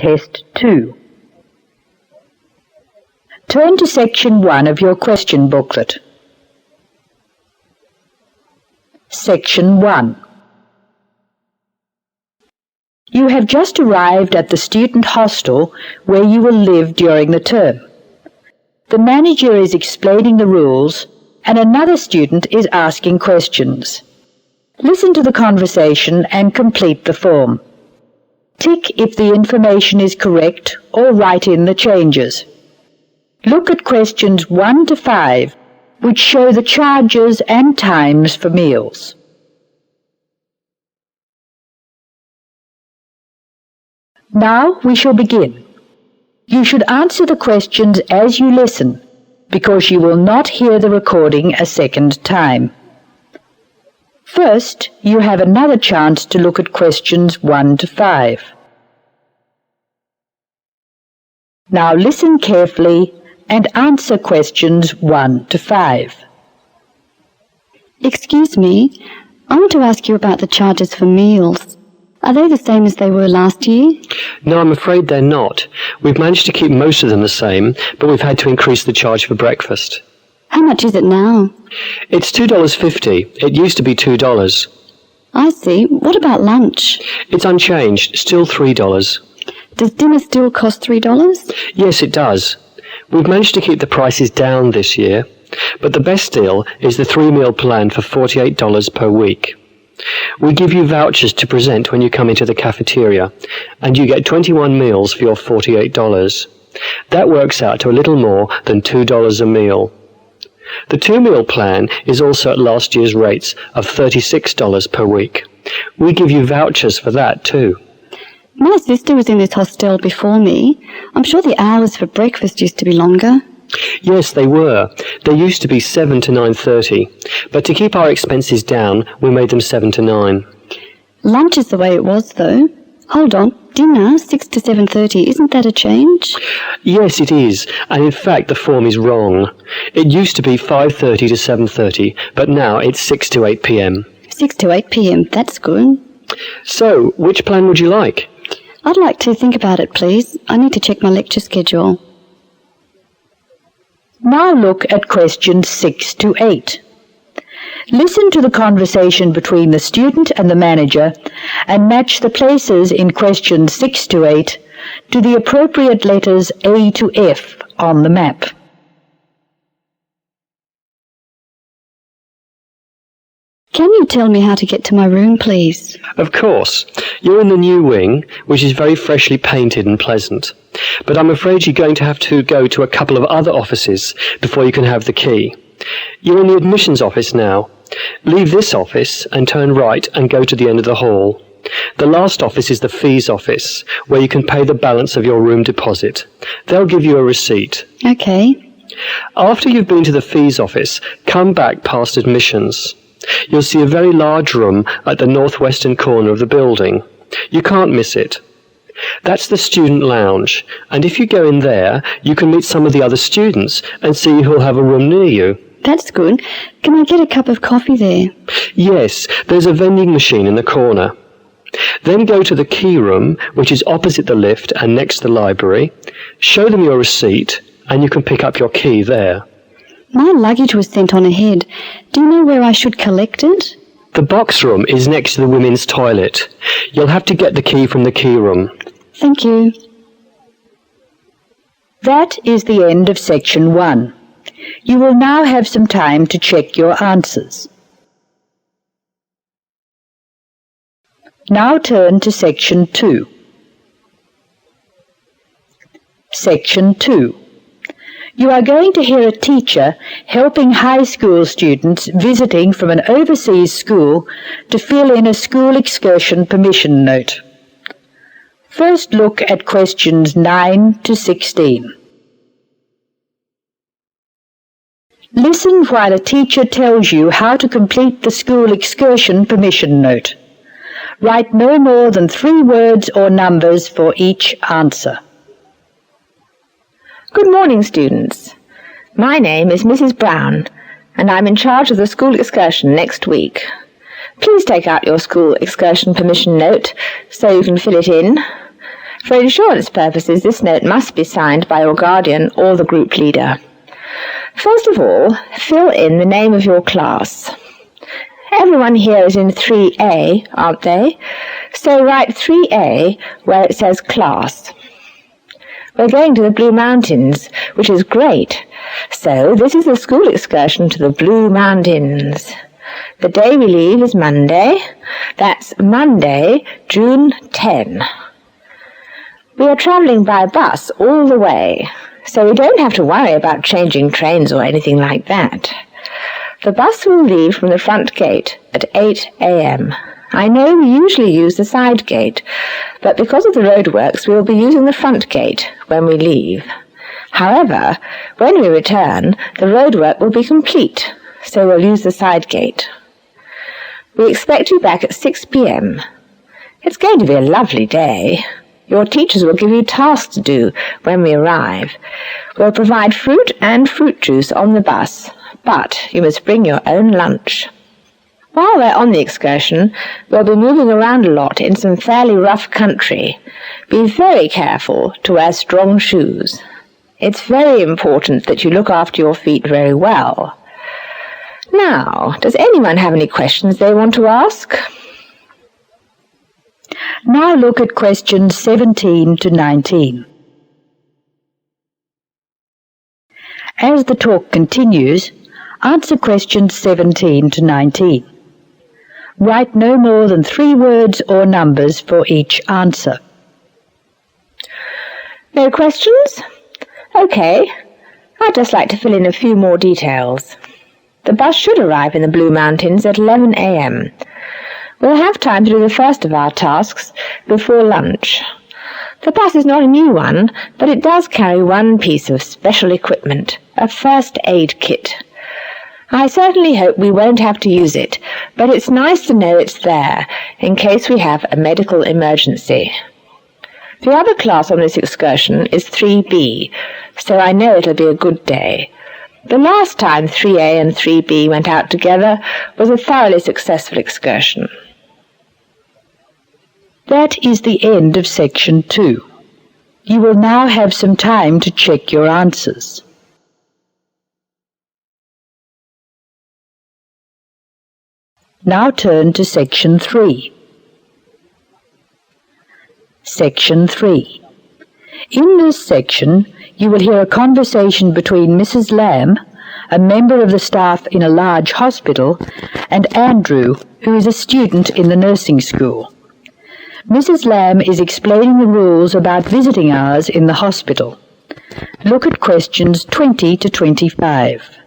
Test 2. Turn to Section 1 of your question booklet. Section 1. You have just arrived at the student hostel where you will live during the term. The manager is explaining the rules and another student is asking questions. Listen to the conversation and complete the form. Tick if the information is correct or write in the changes. Look at questions 1 to 5, which show the charges and times for meals. Now we shall begin. You should answer the questions as you listen, because you will not hear the recording a second time. First, you have another chance to look at questions 1 to 5. Now listen carefully and answer questions 1 to 5. Excuse me, I want to ask you about the charges for meals. Are they the same as they were last year? No, I'm afraid they're not. We've managed to keep most of them the same, but we've had to increase the charge for breakfast. How much is it now? It's $2.50. It used to be $2. I see. What about lunch? It's unchanged, still $3. Does dinner still cost $3? Yes, it does. We've managed to keep the prices down this year, but the best deal is the 3-meal plan for $48 per week. We give you vouchers to present when you come into the cafeteria, and you get 21 meals for your $48. That works out to a little more than $2 a meal. The 2-meal plan is also at last year's rates of $36 per week. We give you vouchers for that too. My sister was in this hostel before me. I'm sure the hours for breakfast used to be longer. Yes, they were. They used to be 7 to 9:30, but to keep our expenses down, we made them 7 to 9. Lunch is the way it was, though. Hold on, dinner, 6 to 7:30, isn't that a change? Yes, it is, and in fact the form is wrong. It used to be 5:30 to 7:30, but now it's 6 to 8 p.m. 6 to 8 p.m, that's good. So, which plan would you like? I'd like to think about it, please. I need to check my lecture schedule. Now look at questions 6 to 8. Listen to the conversation between the student and the manager and match the places in questions 6 to 8 to the appropriate letters A to F on the map. Can you tell me how to get to my room, please? Of course. You're in the new wing, which is very freshly painted and pleasant. But I'm afraid you're going to have to go to a couple of other offices before you can have the key. You're in the admissions office now. Leave this office and turn right and go to the end of the hall. The last office is the fees office, where you can pay the balance of your room deposit. They'll give you a receipt. Okay. After you've been to the fees office, come back past admissions. You'll see a very large room at the northwestern corner of the building. You can't miss it. That's the student lounge, and if you go in there, you can meet some of the other students and see who'll have a room near you. That's good. Can I get a cup of coffee there? Yes, there's a vending machine in the corner. Then go to the key room, which is opposite the lift and next to the library. Show them your receipt, and you can pick up your key there. My luggage was sent on ahead. Do you know where I should collect it? The box room is next to the women's toilet. You'll have to get the key from the key room. Thank you. That is the end of section 1. You will now have some time to check your answers. Now turn to section 2. Section 2. You are going to hear a teacher helping high school students visiting from an overseas school to fill in a school excursion permission note. First look at questions 9 to 16. Listen while a teacher tells you how to complete the school excursion permission note. Write no more than 3 words or numbers for each answer. Good morning, students. My name is Mrs. Brown, and I'm in charge of the school excursion next week. Please take out your school excursion permission note so you can fill it in. For insurance purposes, this note must be signed by your guardian or the group leader. First of all, fill in the name of your class. Everyone here is in 3A, aren't they? So write 3A where it says class. We're going to the Blue Mountains, which is great. So this is the school excursion to the Blue Mountains. The day we leave is Monday. That's Monday, June 10. We are travelling by bus all the way, so we don't have to worry about changing trains or anything like that. The bus will leave from the front gate at 8 a.m. I know we usually use the side gate, but because of the roadworks we will be using the front gate when we leave. However, when we return, the roadwork will be complete, so we'll use the side gate. We expect you back at 6 p.m. It's going to be a lovely day. Your teachers will give you tasks to do when we arrive. We'll provide fruit and fruit juice on the bus, but you must bring your own lunch. While we're on the excursion, we'll be moving around a lot in some fairly rough country. Be very careful to wear strong shoes. It's very important that you look after your feet very well. Now, does anyone have any questions they want to ask? Now look at questions 17 to 19. As the talk continues, answer questions 17 to 19. Write no more than 3 words or numbers for each answer. No questions? Okay. I'd just like to fill in a few more details. The bus should arrive in the Blue Mountains at 11 a.m. We'll have time to do the first of our tasks before lunch. The bus is not a new one, but it does carry one piece of special equipment, a first aid kit. I certainly hope we won't have to use it, but it's nice to know it's there in case we have a medical emergency. The other class on this excursion is 3B, so I know it'll be a good day. The last time 3A and 3B went out together was a thoroughly successful excursion. That is the end of section 2. You will now have some time to check your answers. Now turn to section 3. Section 3. In this section, you will hear a conversation between Mrs. Lamb, a member of the staff in a large hospital, and Andrew, who is a student in the nursing school. Mrs. Lamb is explaining the rules about visiting hours in the hospital. Look at questions 20 to 25.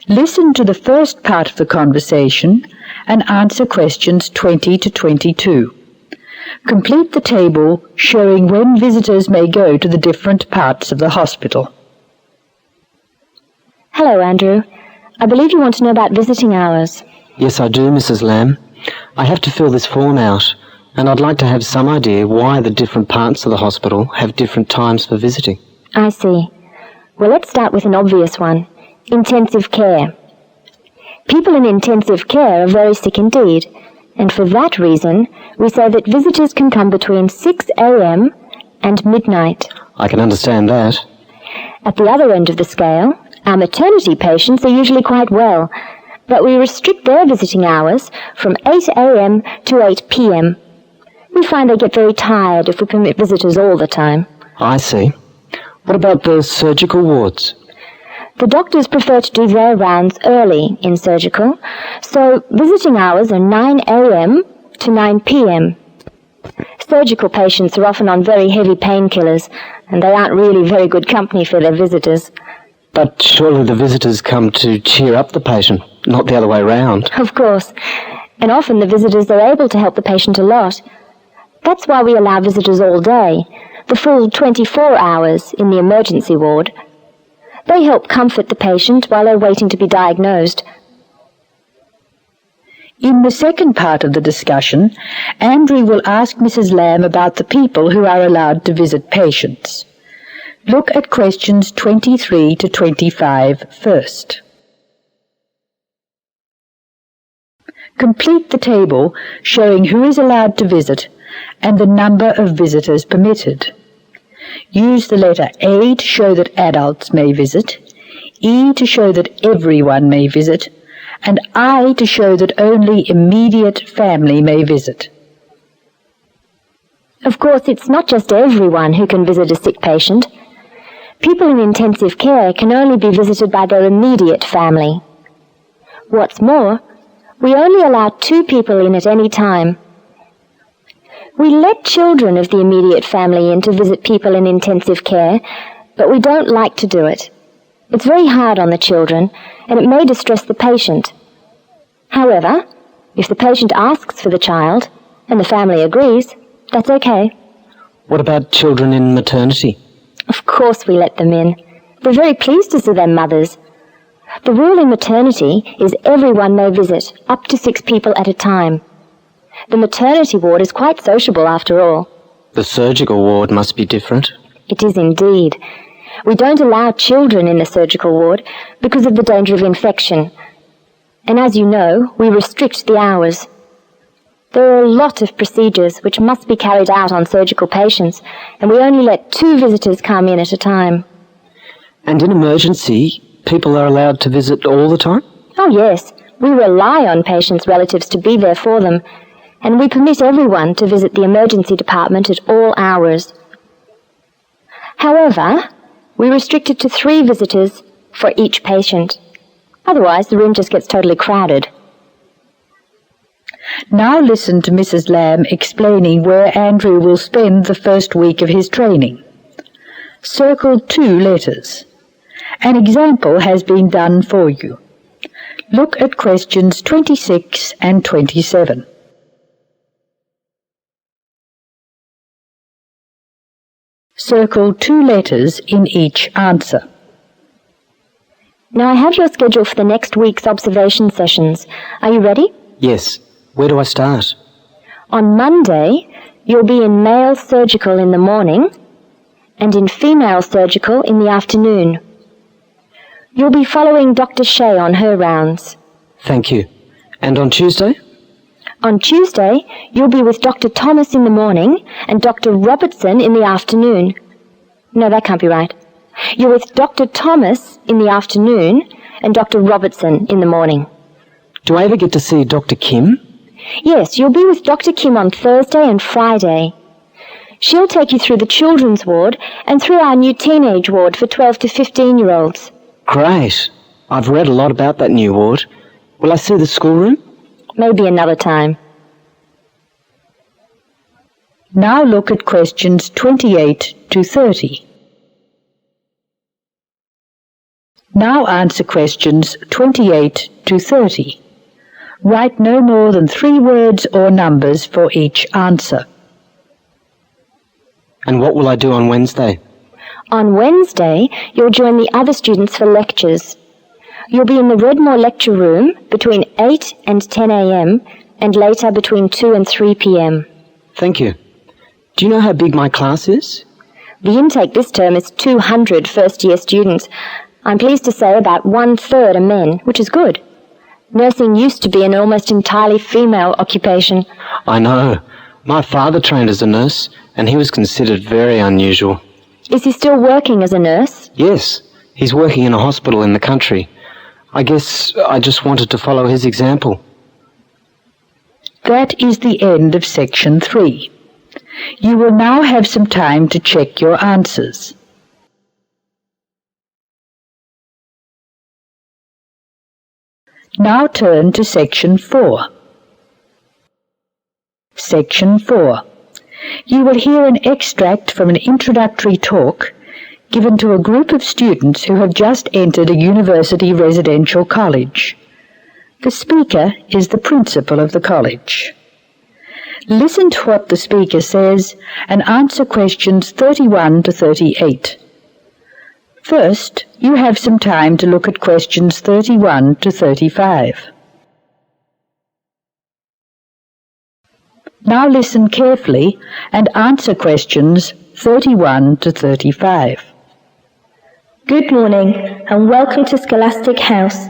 Listen to the first part of the conversation and answer questions 20 to 22. Complete the table showing when visitors may go to the different parts of the hospital. Hello, Andrew. I believe you want to know about visiting hours. Yes, I do, Mrs. Lamb. I have to fill this form out, and I'd like to have some idea why the different parts of the hospital have different times for visiting. I see. Well, let's start with an obvious one. Intensive care. People in intensive care are very sick indeed, and for that reason, we say that visitors can come between 6 a.m. and midnight. I can understand that. At the other end of the scale, our maternity patients are usually quite well, but we restrict their visiting hours from 8 a.m. to 8 p.m. We find they get very tired if we permit visitors all the time. I see. What about the surgical wards? The doctors prefer to do their rounds early in surgical, so visiting hours are 9 a.m. to 9 p.m. Surgical patients are often on very heavy painkillers, and they aren't really very good company for their visitors. But surely the visitors come to cheer up the patient, not the other way round. Of course, and often the visitors are able to help the patient a lot. That's why we allow visitors all day, the full 24 hours in the emergency ward. They help comfort the patient while they're waiting to be diagnosed. In the second part of the discussion, Andrew will ask Mrs. Lamb about the people who are allowed to visit patients. Look at questions 23 to 25 first. Complete the table showing who is allowed to visit and the number of visitors permitted. Use the letter A to show that adults may visit, E to show that everyone may visit, and I to show that only immediate family may visit. Of course, it's not just everyone who can visit a sick patient. People in intensive care can only be visited by their immediate family. What's more, we only allow 2 people in at any time. We let children of the immediate family in to visit people in intensive care, but we don't like to do it. It's very hard on the children, and it may distress the patient. However, if the patient asks for the child, and the family agrees, that's okay. What about children in maternity? Of course we let them in. We're very pleased to see their mothers. The rule in maternity is everyone may visit, up to 6 people at a time. The maternity ward is quite sociable after all. The surgical ward must be different. It is indeed. We don't allow children in the surgical ward because of the danger of infection. And as you know, we restrict the hours. There are a lot of procedures which must be carried out on surgical patients, and we only let 2 visitors come in at a time. And in emergency, people are allowed to visit all the time? Oh yes, we rely on patients' relatives to be there for them, and we permit everyone to visit the emergency department at all hours. However, we restrict it to 3 visitors for each patient. Otherwise, the room just gets totally crowded. Now listen to Mrs. Lamb explaining where Andrew will spend the first week of his training. Circle 2 letters. An example has been done for you. Look at questions 26 and 27. Circle 2 letters in each answer. Now I have your schedule for the next week's observation sessions. Are you ready? Yes. Where do I start? On Monday, you'll be in male surgical in the morning and in female surgical in the afternoon. You'll be following Dr. Shea on her rounds. Thank you. And on Tuesday? On Tuesday, you'll be with Dr. Thomas in the morning and Dr. Robertson in the afternoon. No, that can't be right. You're with Dr. Thomas in the afternoon and Dr. Robertson in the morning. Do I ever get to see Dr. Kim? Yes, you'll be with Dr. Kim on Thursday and Friday. She'll take you through the children's ward and through our new teenage ward for 12 to 15-year-olds. Great. I've read a lot about that new ward. Will I see the schoolroom? Maybe another time. Now look at questions 28 to 30. Now answer questions 28 to 30. Write no more than 3 words or numbers for each answer. And what will I do on Wednesday? On Wednesday, you'll join the other students for lectures. You'll be in the Redmore lecture room between 8 and 10 a.m. and later between 2 and 3 p.m. Thank you. Do you know how big my class is? The intake this term is 200 first-year students. I'm pleased to say about 1/3 are men, which is good. Nursing used to be an almost entirely female occupation. I know. My father trained as a nurse, and he was considered very unusual. Is he still working as a nurse? Yes, he's working in a hospital in the country. I guess I just wanted to follow his example. That is the end of section 3. You will now have some time to check your answers. Now turn to section 4. Section 4. You will hear an extract from an introductory talk given to a group of students who have just entered a university residential college. The speaker is the principal of the college. Listen to what the speaker says and answer questions 31 to 38. First, you have some time to look at questions 31 to 35. Now listen carefully and answer questions 31 to 35. Good morning and welcome to Scholastic House.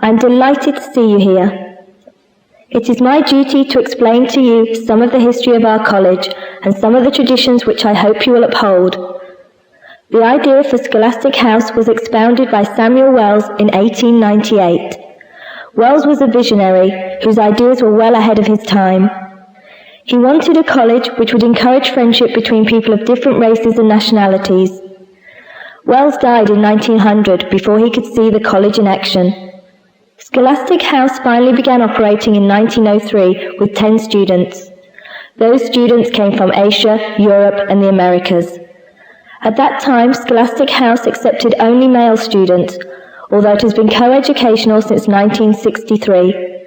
I'm delighted to see you here. It is my duty to explain to you some of the history of our college and some of the traditions which I hope you will uphold. The idea for Scholastic House was expounded by Samuel Wells in 1898. Wells was a visionary whose ideas were well ahead of his time. He wanted a college which would encourage friendship between people of different races and nationalities. Wells died in 1900 before he could see the college in action. Scholastic House finally began operating in 1903 with 10 students. Those students came from Asia, Europe, and the Americas. At that time, Scholastic House accepted only male students, although it has been co-educational since 1963.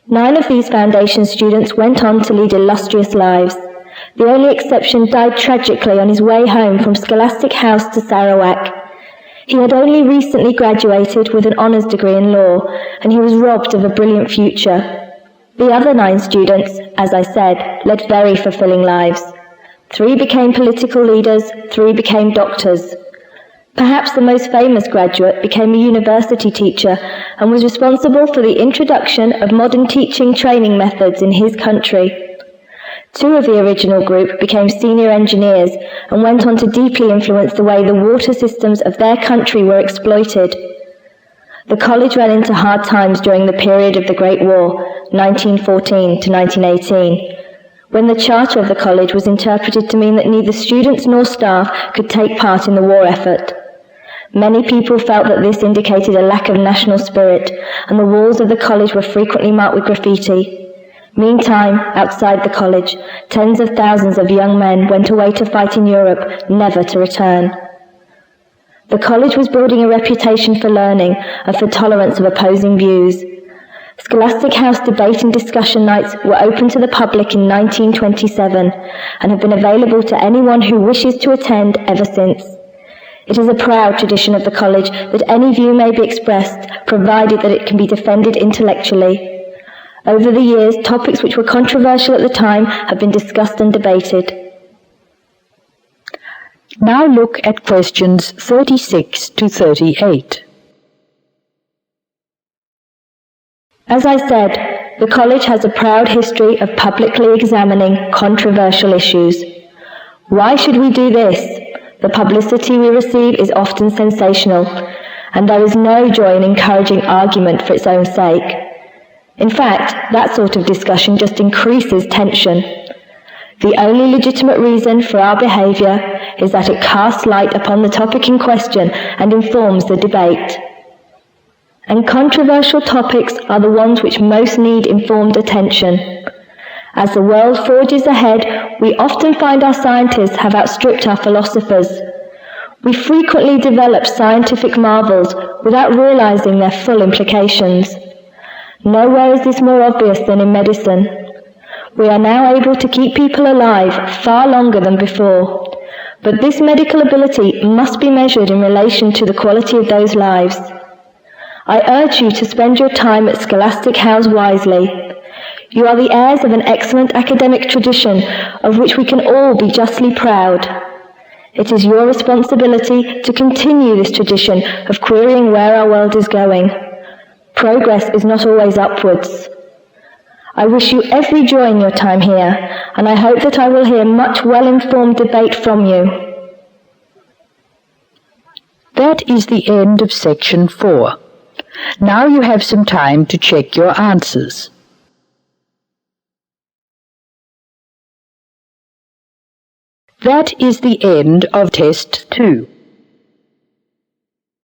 9 of these foundation students went on to lead illustrious lives. The only exception died tragically on his way home from Scholastic House to Sarawak. He had only recently graduated with an honours degree in law, and he was robbed of a brilliant future. The other 9 students, as I said, led very fulfilling lives. 3 became political leaders, 3 became doctors. Perhaps the most famous graduate became a university teacher and was responsible for the introduction of modern teaching training methods in his country. 2 of the original group became senior engineers and went on to deeply influence the way the water systems of their country were exploited. The college ran into hard times during the period of the Great War, 1914 to 1918, when the charter of the college was interpreted to mean that neither students nor staff could take part in the war effort. Many people felt that this indicated a lack of national spirit, and the walls of the college were frequently marked with graffiti. Meantime, outside the college, tens of thousands of young men went away to fight in Europe, never to return. The college was building a reputation for learning and for tolerance of opposing views. Scholastic House debate and discussion nights were open to the public in 1927 and have been available to anyone who wishes to attend ever since. It is a proud tradition of the college that any view may be expressed, provided that it can be defended intellectually. Over the years, topics which were controversial at the time have been discussed and debated. Now look at questions 36 to 38. As I said, the college has a proud history of publicly examining controversial issues. Why should we do this? The publicity we receive is often sensational, and there is no joy in encouraging argument for its own sake. In fact, that sort of discussion just increases tension. The only legitimate reason for our behaviour is that it casts light upon the topic in question and informs the debate. And controversial topics are the ones which most need informed attention. As the world forges ahead, we often find our scientists have outstripped our philosophers. We frequently develop scientific marvels without realising their full implications. Nowhere is this more obvious than in medicine. We are now able to keep people alive far longer than before, but this medical ability must be measured in relation to the quality of those lives. I urge you to spend your time at Scholastic House wisely. You are the heirs of an excellent academic tradition of which we can all be justly proud. It is your responsibility to continue this tradition of querying where our world is going. Progress is not always upwards. I wish you every joy in your time here, and I hope that I will hear much well-informed debate from you. That is the end of section 4. Now you have some time to check your answers. That is the end of test 2.